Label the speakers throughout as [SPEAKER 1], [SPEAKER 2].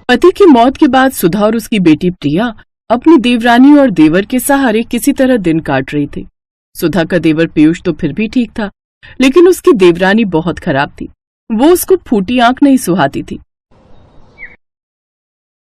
[SPEAKER 1] पति की मौत के बाद सुधा और उसकी बेटी प्रिया अपनी देवरानी और देवर के सहारे किसी तरह दिन काट रही थी। सुधा का देवर पीयूष तो फिर भी ठीक था, लेकिन उसकी देवरानी बहुत खराब थी। वो उसको फूटी आंख नहीं सुहाती थी।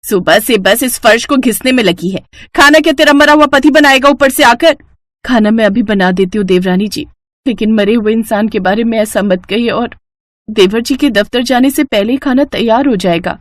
[SPEAKER 2] सुबह से बस इस फर्श को घिसने में लगी है। खाना क्या तेरा मरा हुआ पति बनाएगा ऊपर से आकर?
[SPEAKER 1] खाना मैं अभी बना देती हूँ देवरानी जी, लेकिन मरे हुए इंसान के बारे में ऐसा मत कहिए, और देवर जी के दफ्तर जाने से पहले ही खाना तैयार हो जाएगा।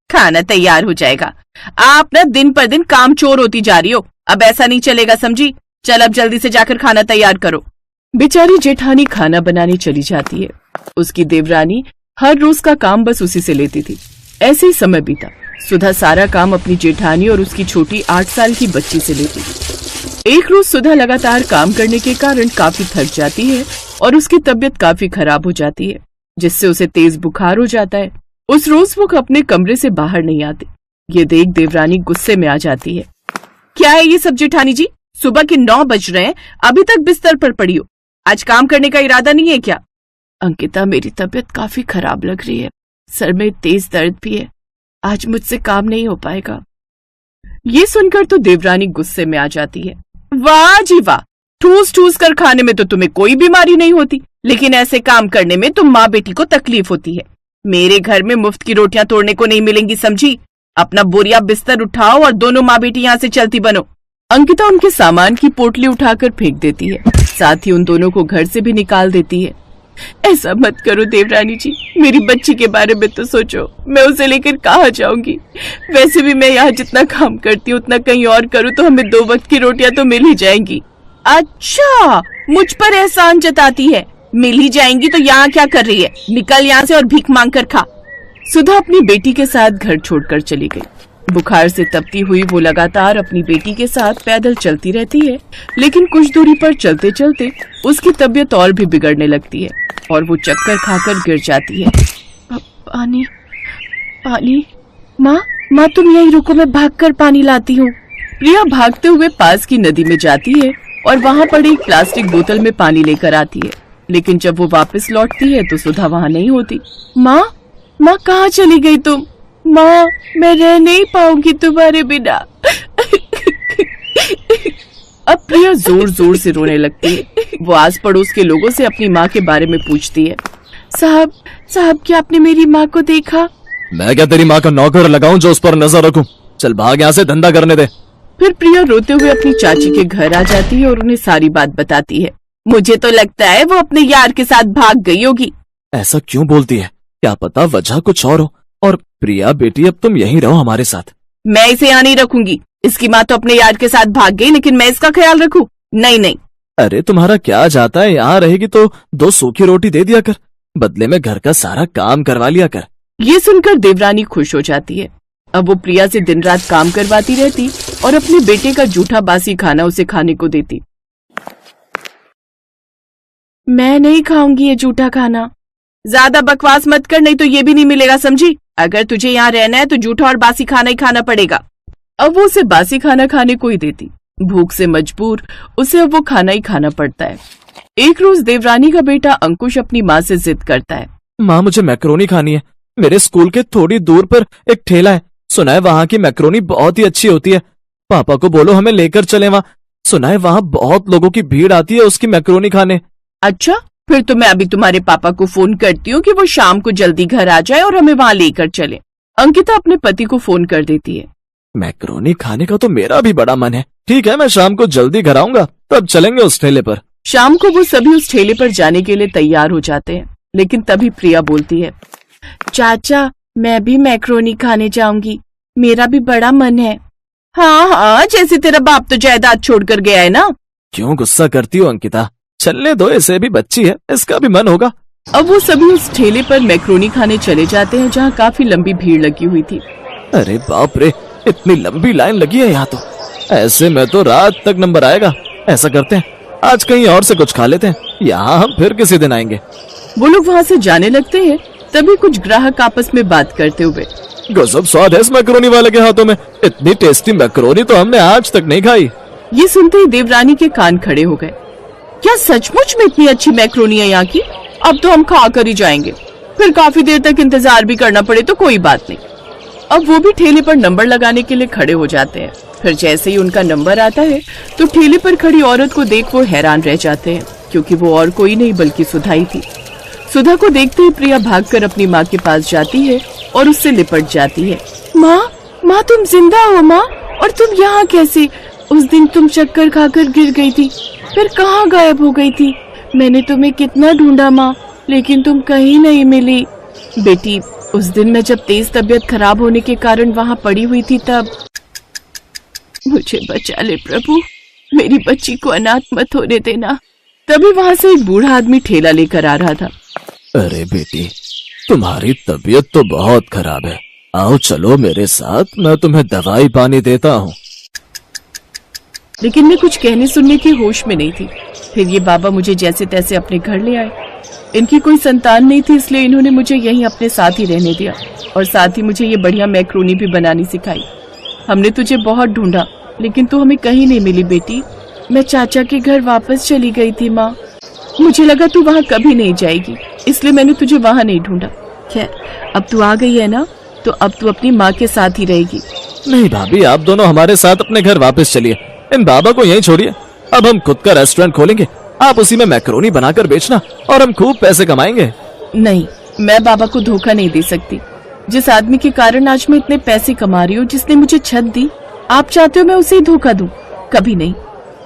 [SPEAKER 2] खाना तैयार हो जाएगा? आप ना दिन पर दिन काम चोर होती जा रही हो। अब ऐसा नहीं चलेगा, समझी? चल अब जल्दी से जाकर खाना तैयार करो।
[SPEAKER 1] बेचारी जेठानी खाना बनाने चली जाती है। उसकी देवरानी हर रोज का काम बस उसी से लेती थी। ऐसे ही समय बीता। सुधा सारा काम अपनी जेठानी और उसकी छोटी 8 साल की बच्ची से लेती थी। एक रोज सुधा लगातार काम करने के कारण काफी थक जाती है और उसकी तबीयत काफी खराब हो जाती है, जिससे उसे तेज बुखार हो जाता है। उस रोज वो अपने कमरे से बाहर नहीं आती। ये देख देवरानी गुस्से में आ जाती है।
[SPEAKER 2] क्या है ये सब जेठानी जी? सुबह के 9 बज रहे हैं, अभी तक बिस्तर पर पड़ी हो। आज काम करने का इरादा नहीं है क्या?
[SPEAKER 1] अंकिता, मेरी तबीयत काफी खराब लग रही है, सर में तेज दर्द भी है, आज मुझसे काम नहीं हो पाएगा।
[SPEAKER 2] ये सुनकर तो देवरानी गुस्से में आ जाती है। वाह जी वाह, ठूस ठूस कर खाने में तो तुम्हें कोई बीमारी नहीं होती, लेकिन ऐसे काम करने में तुम माँ बेटी को तकलीफ होती है। मेरे घर में मुफ्त की रोटियां तोड़ने को नहीं मिलेंगी, समझी? अपना बोरिया बिस्तर उठाओ और दोनों माँ बेटी यहाँ से चलती बनो।
[SPEAKER 1] अंकिता उनके सामान की पोटली उठाकर फेंक देती है, साथ ही उन दोनों को घर से भी निकाल देती है। ऐसा मत करो देवरानी जी, मेरी बच्ची के बारे में तो सोचो। मैं उसे लेकर कहाँ जाऊंगी? वैसे भी मैं यहाँ जितना काम करती हूँ उतना कहीं और करूँ तो हमें 2 वक्त की रोटियां तो मिल ही जाएंगी।
[SPEAKER 2] अच्छा, मुझ पर एहसान जताती है। मिल ही जाएंगी तो यहाँ क्या कर रही है? निकल यहाँ से और भीख मांग कर खा।
[SPEAKER 1] सुधा अपनी बेटी के साथ घर छोड़कर चली गई। बुखार से तपती हुई वो लगातार अपनी बेटी के साथ पैदल चलती रहती है, लेकिन कुछ दूरी पर चलते चलते उसकी तबीयत और भी बिगड़ने लगती है और वो चक्कर खाकर गिर जाती है। पानी पानी, माँ तुम यहीं रुको, मैं भागकर पानी लाती हूँ। प्रिया भागते हुए पास की नदी में जाती है और वहाँ पड़ी एक प्लास्टिक बोतल में पानी लेकर आती है, लेकिन जब वो वापस लौटती है तो सुधा वहाँ नहीं होती। माँ कहाँ चली गई तुम? माँ, मैं रह नहीं पाऊंगी तुम्हारे बिना। अब प्रिया जोर जोर से रोने लगती है। वो आस पड़ोस के लोगों से अपनी माँ के बारे में पूछती है। साहब क्या आपने मेरी माँ को देखा?
[SPEAKER 3] मैं क्या तेरी माँ का नौकर लगाऊं जो उस पर नजर रखूं? चल भाग यहाँ से, धंधा करने दे।
[SPEAKER 1] फिर प्रिया रोते हुए अपनी चाची के घर आ जाती है और उन्हें सारी बात बताती है।
[SPEAKER 2] मुझे तो लगता है वो अपने यार के साथ भाग गई होगी।
[SPEAKER 3] ऐसा क्यों बोलती है? क्या पता वजह कुछ और हो। और प्रिया बेटी, अब तुम यहीं रहो हमारे साथ।
[SPEAKER 2] मैं इसे यहाँ नहीं रखूंगी। इसकी माँ तो अपने यार के साथ भाग गई, लेकिन मैं इसका ख्याल रखूं? नहीं।
[SPEAKER 3] अरे तुम्हारा क्या जाता है, यहाँ रहेगी तो 2 सूखी रोटी दे दिया कर, बदले में घर का सारा काम करवा लिया कर।
[SPEAKER 1] ये सुनकर देवरानी खुश हो जाती है। अब वो प्रिया से दिन रात काम करवाती रहती और अपने बेटे का जूठा बासी खाना उसे खाने को देती। मैं नहीं खाऊंगी ये जूठा खाना।
[SPEAKER 2] ज्यादा बकवास मत कर, नहीं तो ये भी नहीं मिलेगा, समझी? अगर तुझे यहाँ रहना है तो जूठा और बासी खाना ही खाना पड़ेगा।
[SPEAKER 1] अब वो उसे बासी खाना खाने को ही देती। भूख से मजबूर उसे अब वो खाना ही खाना पड़ता है। एक रोज देवरानी का बेटा अंकुश अपनी माँ से जिद करता है।
[SPEAKER 3] माँ, मुझे मैक्रोनी खानी है। मेरे स्कूल के थोड़ी दूर पर एक ठेला है, सुना है वहाँ की मैक्रोनी बहुत ही अच्छी होती है। पापा को बोलो हमें लेकर चले वहाँ। सुना है वहाँ बहुत लोगों की भीड़ आती है उसकी मैक्रोनी खाने।
[SPEAKER 2] अच्छा, फिर तो मैं अभी तुम्हारे पापा को फोन करती हूँ कि वो शाम को जल्दी घर आ जाए और हमें वहाँ लेकर चले।
[SPEAKER 1] अंकिता अपने पति को फोन कर देती है।
[SPEAKER 3] मैक्रोनी खाने का तो मेरा भी बड़ा मन है। ठीक है, मैं शाम को जल्दी घर आऊंगा, तब चलेंगे उस ठेले पर।
[SPEAKER 1] शाम को वो सभी उस ठेले पर जाने के लिए तैयार हो जाते हैं, लेकिन तभी प्रिया बोलती है। चाचा, मैं भी मैक्रोनी खाने जाऊंगी, मेरा भी बड़ा मन है।
[SPEAKER 2] हाँ, जैसे तेरा बाप तो जायदाद छोड़कर गया है ना।
[SPEAKER 3] क्यों गुस्सा करती हो अंकिता? चलने दो, इसे भी बच्ची है, इसका भी मन होगा।
[SPEAKER 1] अब वो सभी उस ठेले पर मैक्रोनी खाने चले जाते हैं जहाँ काफी लंबी भीड़ लगी हुई थी।
[SPEAKER 3] अरे बाप रे, इतनी लंबी लाइन लगी है यहाँ तो। ऐसे में तो रात तक नंबर आएगा। ऐसा करते हैं, आज कहीं और से कुछ खा लेते हैं, यहाँ हम फिर किसी दिन आएंगे।
[SPEAKER 1] वो लोग वहाँ से जाने लगते हैं, तभी कुछ ग्राहक आपस में बात करते हुए।
[SPEAKER 3] गजब स्वाद है इस मैक्रोनी वाले के हाथों में, इतनी टेस्टी मैक्रोनी तो हमने आज तक नहीं खाई।
[SPEAKER 1] ये सुनते ही देवरानी के कान खड़े हो गए।
[SPEAKER 2] क्या सचमुच में इतनी अच्छी मैक्रोनी है यहाँ की? अब तो हम खा कर ही जाएंगे, फिर काफी देर तक इंतजार भी करना पड़े तो कोई बात नहीं।
[SPEAKER 1] अब वो भी ठेले पर नंबर लगाने के लिए खड़े हो जाते हैं। फिर जैसे ही उनका नंबर आता है तो ठेले पर खड़ी औरत को देख वो हैरान रह जाते हैं, क्योंकि वो और कोई नहीं बल्कि सुधा ही थी। सुधा को देखते ही प्रिया भागकर अपनी माँ के पास जाती है और उससे लिपट जाती है। माँ तुम जिंदा हो माँ? और तुम यहाँ कैसे? उस दिन तुम चक्कर खाकर गिर गई थी, फिर कहाँ गायब हो गई थी? मैंने तुम्हें कितना ढूंढा माँ, लेकिन तुम कहीं नहीं मिली। बेटी, उस दिन मैं जब तेज तबीयत खराब होने के कारण वहाँ पड़ी हुई थी तब। मुझे बचा ले प्रभु, मेरी बच्ची को अनाथ मत होने देना। तभी वहाँ से एक बूढ़ा आदमी ठेला लेकर आ रहा था।
[SPEAKER 3] अरे बेटी, तुम्हारी तबीयत तो बहुत खराब है, आओ चलो मेरे साथ, मैं तुम्हें दवाई पानी देता हूँ।
[SPEAKER 1] लेकिन मैं कुछ कहने सुनने की होश में नहीं थी। फिर ये बाबा मुझे जैसे तैसे अपने घर ले आए। इनकी कोई संतान नहीं थी, इसलिए इन्होंने मुझे यहीं अपने साथ ही रहने दिया और साथ ही मुझे ये बढ़िया मैक्रोनी भी बनानी सिखाई। हमने तुझे बहुत ढूंढा, लेकिन तू हमें कहीं नहीं मिली बेटी। मैं चाचा के घर वापस चली गई थी माँ। मुझे लगा तू वहाँ कभी नहीं जाएगी, इसलिए मैंने तुझे वहाँ नहीं ढूंढा। खैर, अब तू आ गई है ना, तो अब तू अपनी माँ के साथ ही रहेगी।
[SPEAKER 3] नहीं भाभी, आप दोनों हमारे साथ अपने घर वापस चलिए, इन बाबा को यहीं छोड़िए। अब हम खुद का रेस्टोरेंट खोलेंगे, आप उसी में मैक्रोनी बनाकर बेचना और हम खूब पैसे कमाएंगे।
[SPEAKER 1] नहीं, मैं बाबा को धोखा नहीं दे सकती। जिस आदमी के कारण आज मैं इतने पैसे कमा रही हूँ, जिसने मुझे छत दी, आप चाहते हो मैं उसे ही धोखा दूं? कभी नहीं।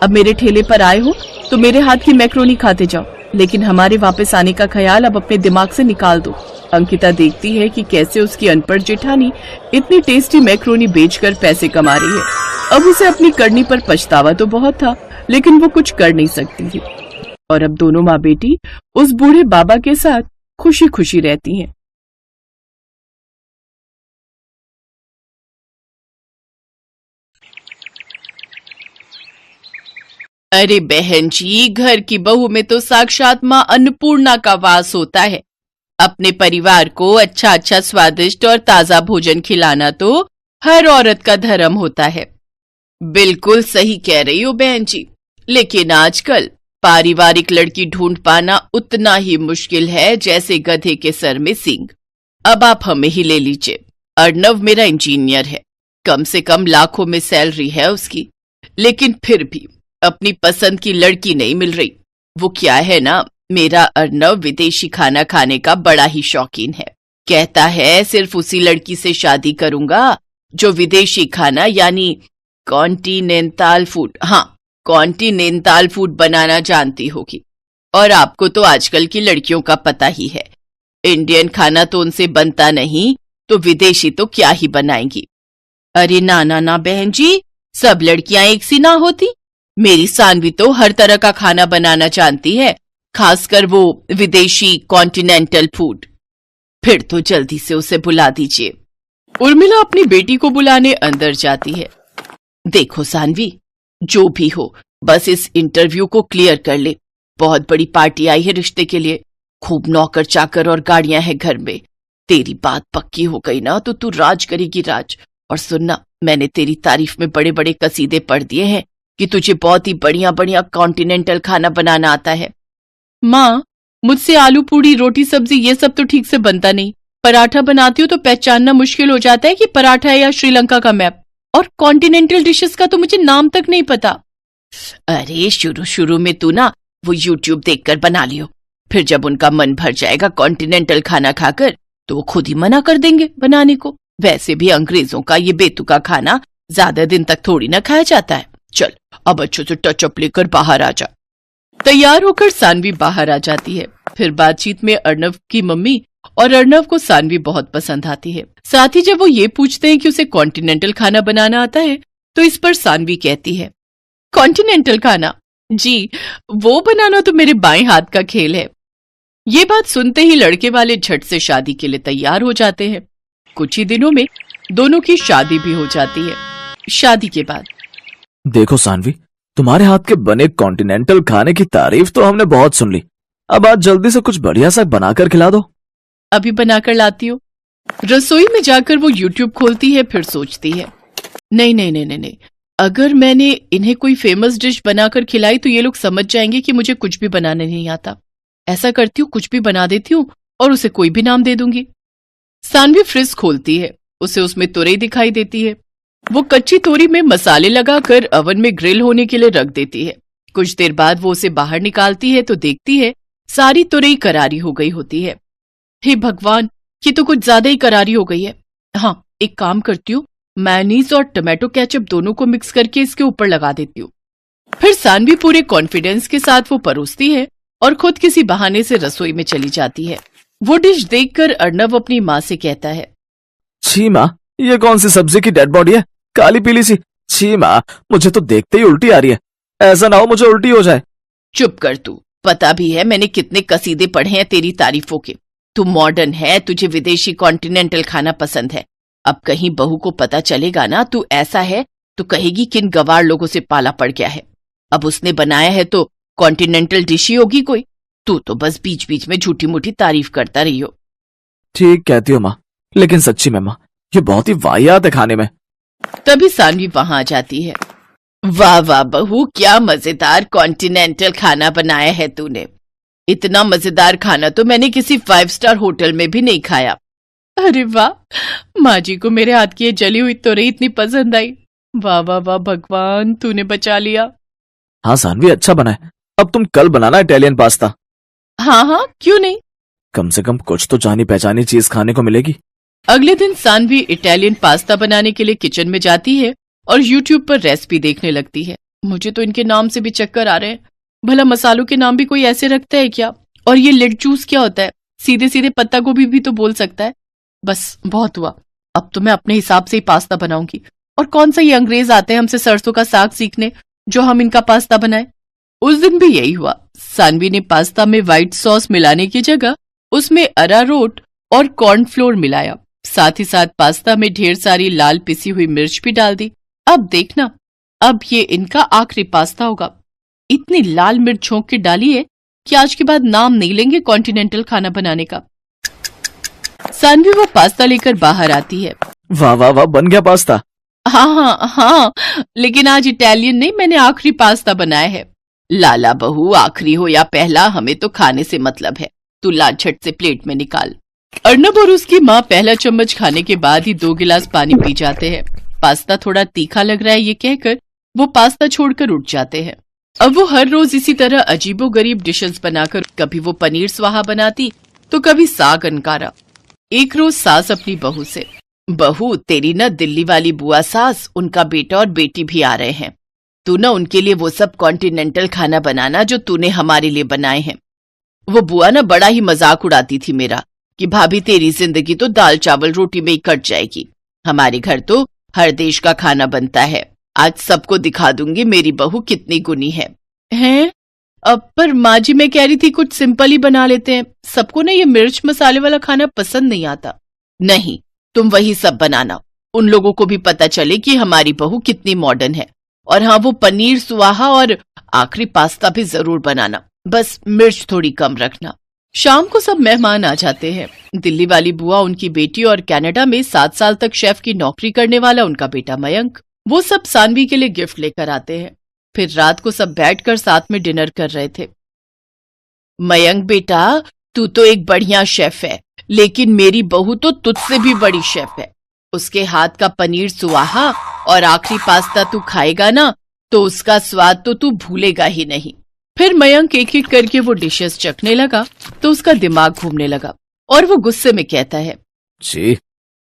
[SPEAKER 1] अब मेरे ठेले पर आए हो तो मेरे हाथ की मैक्रोनी खाते जाओ, लेकिन हमारे वापस आने का ख्याल अब अपने दिमाग से निकाल दो। अंकिता देखती है कि कैसे उसकी अनपढ़ जेठानी इतनी टेस्टी मैक्रोनी बेचकर पैसे कमा रही है। अब उसे अपनी करनी पर पछतावा तो बहुत था, लेकिन वो कुछ कर नहीं सकती थी। और अब दोनों माँ बेटी उस बूढ़े बाबा के साथ खुशी खुशी रहती हैं।
[SPEAKER 2] अरे बहन जी, घर की बहू में तो साक्षात माँ अन्नपूर्णा का वास होता है। अपने परिवार को अच्छा अच्छा स्वादिष्ट और ताजा भोजन खिलाना तो हर औरत का धर्म होता है। बिल्कुल सही कह रही हो बहन जी, लेकिन आजकल पारिवारिक लड़की ढूंढ पाना उतना ही मुश्किल है जैसे गधे के सर में सींग। अब आप हमें ही ले लीजिए। अर्णव मेरा इंजीनियर है, कम से कम लाखों में सैलरी है उसकी, लेकिन फिर भी अपनी पसंद की लड़की नहीं मिल रही। वो क्या है ना, मेरा अर्णव विदेशी खाना खाने का बड़ा ही शौकीन है। कहता है सिर्फ उसी लड़की से शादी करूंगा जो विदेशी खाना यानी कॉन्टिनेंटल फूड, हाँ कॉन्टिनेंटल फूड बनाना जानती होगी। और आपको तो आजकल की लड़कियों का पता ही है, इंडियन खाना तो उनसे बनता नहीं, तो विदेशी तो क्या ही बनाएंगी। अरे ना ना ना बहन जी, सब लड़कियां एक सी ना होती। मेरी सानवी तो हर तरह का खाना बनाना जानती है, खासकर वो विदेशी कॉन्टिनेंटल फूड। फिर तो जल्दी से उसे बुला दीजिए। उर्मिला अपनी बेटी को बुलाने अंदर जाती है। देखो सानवी, जो भी हो बस इस इंटरव्यू को क्लियर कर ले। बहुत बड़ी पार्टी आई है रिश्ते के लिए, खूब नौकर चाकर और गाड़ियां हैं घर में। तेरी बात पक्की हो गई ना तो तू राज करेगी राज। और सुनना, मैंने तेरी तारीफ में बड़े बड़े कसीदे पढ़ दिए हैं कि तुझे बहुत ही बढ़िया बढ़िया कॉन्टिनेंटल खाना बनाना आता है। माँ, मुझसे आलू पूड़ी रोटी सब्जी ये सब तो ठीक से बनता नहीं। पराठा बनाती हूँ तो पहचानना मुश्किल हो जाता है कि पराठा है या श्रीलंका का मैप। और कॉन्टिनेंटल डिशेस का तो मुझे नाम तक नहीं पता। अरे शुरू शुरू में तू ना वो यूट्यूब देखकर बना लियो, फिर जब उनका मन भर जाएगा कॉन्टिनेंटल खाना खाकर तो वो खुद ही मना कर देंगे बनाने को। वैसे भी अंग्रेजों का ये बेतुका खाना ज्यादा दिन तक थोड़ी ना खाया जाता है। चल अब अच्छे से टचअप लेकर बाहर आ जा। तैयार होकर सानवी बाहर आ जाती है। फिर बातचीत में अर्णव की मम्मी और अर्णव को सानवी बहुत पसंद आती है। साथ ही जब वो ये पूछते हैं कि उसे कॉन्टिनेंटल खाना बनाना आता है तो इस पर सानवी कहती है, कॉन्टिनेंटल खाना जी, वो बनाना तो मेरे बाएं हाथ का खेल है। ये बात सुनते ही लड़के वाले झट से शादी के लिए तैयार हो जाते हैं। कुछ ही दिनों में दोनों की शादी भी हो जाती है। शादी के बाद
[SPEAKER 3] देखो सानवी, तुम्हारे हाथ के बने कॉन्टिनेंटल खाने की तारीफ तो हमने बहुत सुन ली, अब आज जल्दी से कुछ बढ़िया सा बनाकर खिला दो।
[SPEAKER 2] अभी बनाकर लाती हूँ। रसोई में जाकर वो यूट्यूब खोलती है, फिर सोचती है, नहीं नहीं नहीं नहीं, अगर मैंने इन्हें कोई फेमस डिश बनाकर खिलाई तो ये लोग समझ जाएंगे कि मुझे कुछ भी बनाने नहीं आता। ऐसा करती हूँ, कुछ भी बना देती हूँ और उसे कोई भी नाम दे दूंगी। सानवी फ्रिज खोलती है
[SPEAKER 1] उसे उसमें तुरई दिखाई देती है। वो कच्ची तोरी में मसाले लगाकर ओवन में ग्रिल होने के लिए रख देती है। कुछ देर बाद वो उसे बाहर निकालती है तो देखती है सारी तुरई करारी हो गई होती है। हे भगवान, ये तो कुछ ज्यादा ही करारी हो गई है। हाँ, एक काम करती हूँ, मेयोनीज और टमाटो केचप दोनों को मिक्स करके इसके ऊपर लगा देती हूँ। फिर सानवी पूरे कॉन्फिडेंस के साथ वो परोसती है और खुद किसी बहाने से रसोई में चली जाती है। वो डिश देखकर अर्णव अपनी माँ से कहता है,
[SPEAKER 3] छी माँ, ये कौन सी सब्जी की डेड बॉडी है, काली पीली सी। छी माँ, मुझे तो देखते ही उल्टी आ रही है। ऐसा ना हो मुझे उल्टी हो जाए।
[SPEAKER 1] चुप कर तू, पता भी है मैंने कितने कसीदे पढ़े हैं तेरी तारीफों के। तू मॉडर्न है, तुझे विदेशी कॉन्टिनेंटल खाना पसंद है। अब कहीं बहू को पता चलेगा ना तू ऐसा है तो कहेगी किन गवार लोगों से पाला पड़ गया है। अब उसने बनाया है तो कॉन्टिनेंटल डिश ही होगी कोई। तू तो बस बीच बीच में झूठी मूठी तारीफ करता रही हो।
[SPEAKER 3] ठीक कहती हो माँ, लेकिन सच्ची में माँ, ये बहुत ही वाहियात है खाने में।
[SPEAKER 1] तभी सानवी वहां आ जाती है। वाह वाह बहू, क्या मजेदार कॉन्टिनेंटल खाना बनाया है तूने। इतना मजेदार खाना तो मैंने किसी 5 स्टार होटल में भी नहीं खाया। अरे वाह, माँ जी को मेरे हाथ की ये जली हुई तोरई इतनी पसंद आई। वाह वाह वाह भगवान, तूने बचा लिया।
[SPEAKER 3] हाँ सानवी, अच्छा बना है। अब तुम कल बनाना इटालियन पास्ता।
[SPEAKER 1] हाँ हाँ, क्यों नहीं।
[SPEAKER 3] कम से कम कुछ तो जानी पहचानी चीज खाने को मिलेगी।
[SPEAKER 1] अगले दिन सानवी इटालियन पास्ता बनाने के लिए किचन में जाती है और यूट्यूब पर रेसिपी देखने लगती है। मुझे तो इनके नाम से भी चक्कर आ रहे हैं। भला मसालों के नाम भी कोई ऐसे रखता है क्या? और ये लेट जूस क्या होता है? सीधे सीधे पत्ता गोभी भी तो बोल सकता है। बस बहुत हुआ, अब तो मैं अपने हिसाब से ही पास्ता बनाऊंगी। और कौन सा ये अंग्रेज आते हैं हमसे सरसों का साग सीखने जो हम इनका पास्ता बनाए। उस दिन भी यही हुआ। सानवी ने पास्ता में व्हाइट सॉस मिलाने की जगह उसमें अरारोट और कॉर्नफ्लोर मिलाया। साथ ही साथ पास्ता में ढेर सारी लाल पिसी हुई मिर्च भी डाल दी। अब देखना, अब ये इनका आखिरी पास्ता होगा। इतनी लाल मिर्च छोंक के डाली है कि आज के बाद नाम नहीं लेंगे कॉन्टिनेंटल खाना बनाने का। सानवी वो पास्ता लेकर बाहर आती है।
[SPEAKER 3] वाह वाह वाह, बन गया पास्ता।
[SPEAKER 1] हाँ हाँ हाँ, लेकिन आज इटालियन नहीं, मैंने आखिरी पास्ता बनाया है। लाला बहू, आखिरी हो या पहला, हमें तो खाने से मतलब है। तू ला झट से प्लेट में निकाल। अर्णब और उसकी माँ पहला चम्मच खाने के बाद ही 2 गिलास पानी पी जाते हैं। पास्ता थोड़ा तीखा लग रहा है ये कहकर वो पास्ता छोड़कर उठ जाते हैं। अब वो हर रोज इसी तरह अजीबोगरीब डिशेस बनाकर कभी वो पनीर स्वाहा बनाती तो कभी साग अनकारा। एक रोज सास अपनी बहू से, बहू तेरी ना दिल्ली वाली बुआ सास, उनका बेटा और बेटी भी आ रहे हैं। तू ना उनके लिए वो सब कॉन्टिनेंटल खाना बनाना जो तूने हमारे लिए बनाए हैं। वो बुआ ना बड़ा ही मजाक उड़ाती थी मेरा कि भाभी तेरी जिंदगी तो दाल चावल रोटी में ही कट जाएगी। हमारे घर तो हर देश का खाना बनता है। आज सबको दिखा दूंगी मेरी बहू कितनी गुनी है। हैं? अब पर माँ जी, मैं कह रही थी कुछ सिंपल ही बना लेते हैं। सबको ना ये मिर्च मसाले वाला खाना पसंद नहीं आता। नहीं, तुम वही सब बनाना, उन लोगों को भी पता चले कि हमारी बहू कितनी मॉडर्न है। और हाँ, वो पनीर सुहाहा और आखिरी पास्ता भी जरूर बनाना, बस मिर्च थोड़ी कम रखना। शाम को सब मेहमान आ जाते हैं। दिल्ली वाली बुआ, उनकी बेटी और कनाडा में 7 साल तक शेफ की नौकरी करने वाला उनका बेटा मयंक, वो सब सानवी के लिए गिफ्ट लेकर आते हैं। फिर रात को सब बैठकर साथ में डिनर कर रहे थे। मयंक बेटा, तू तो एक बढ़िया शेफ है, लेकिन मेरी बहू तो तुझसे भी बड़ी शेफ है। उसके हाथ का पनीर सुहाहा और आखिरी पास्ता तू खाएगा ना तो उसका स्वाद तो तू भूलेगा ही नहीं। फिर मयंक एक एक करके वो डिशेस चखने लगा तो उसका दिमाग घूमने लगा और वो गुस्से में कहता है,
[SPEAKER 3] जी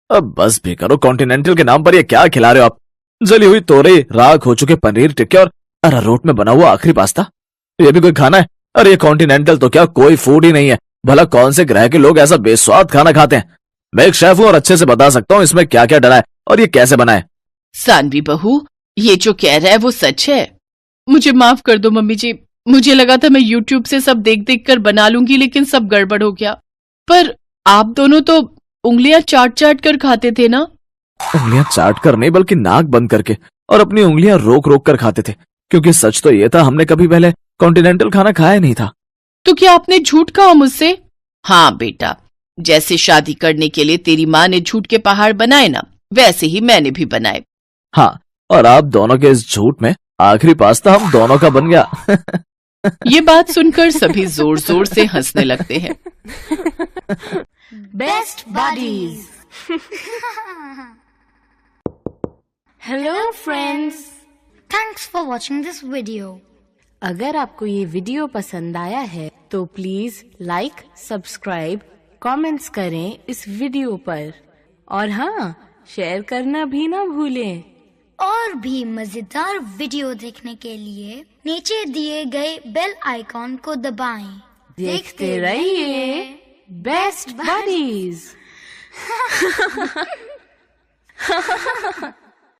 [SPEAKER 3] अब बस भी करो, कॉन्टिनेंटल के नाम पर ये क्या खिला रहे हो आप? जली हुई तोरई, राख हो चुके पनीर टिक्के और अरारोट में बना हुआ आखिरी पास्ता, ये भी कोई खाना है? अरे ये कॉन्टिनेंटल तो क्या कोई फूड ही नहीं है। भला कौन से ग्रह के लोग ऐसा बेस्वाद खाना खाते हैं? मैं एक शेफ हूँ और अच्छे से बता सकता हूँ इसमें क्या क्या डला है और ये कैसे बना है।
[SPEAKER 1] सानवी बहू, ये जो कह रहा है वो सच है। मुझे माफ कर दो मम्मी जी, मुझे लगा था मैं यूट्यूब से सब देख देख कर बना लूंगी, लेकिन सब गड़बड़ हो गया। पर आप दोनों तो उंगलियां चाट चाट कर खाते थे ना?
[SPEAKER 3] उंगलियां चाट कर नहीं, बल्कि नाक बंद करके और अपनी उंगलियां रोक रोक कर खाते थे, क्योंकि सच तो ये था हमने कभी पहले कॉन्टिनेंटल खाना खाया नहीं था।
[SPEAKER 1] तो क्या आपने झूठ कहा मुझसे? हाँ बेटा, जैसे शादी करने के लिए तेरी माँ ने झूठ के पहाड़ बनाए ना, वैसे ही मैंने भी बनाए।
[SPEAKER 3] हाँ, और आप दोनों के इस झूठ में आखिरी पास्ता हम दोनों का बन गया।
[SPEAKER 1] ये बात सुनकर सभी जोर जोर से हंसने लगते हैं।
[SPEAKER 4] Best buddies. Hello friends,
[SPEAKER 5] Thanks for watching this video.
[SPEAKER 4] अगर आपको ये वीडियो पसंद आया है तो प्लीज लाइक, सब्सक्राइब, कमेंट्स करें इस वीडियो पर और हाँ, शेयर करना भी ना भूलें।
[SPEAKER 5] और भी मजेदार वीडियो देखने के लिए नीचे दिए गए बेल आइकॉन को दबाएं।
[SPEAKER 4] देखते रहिए बेस्ट बडीज।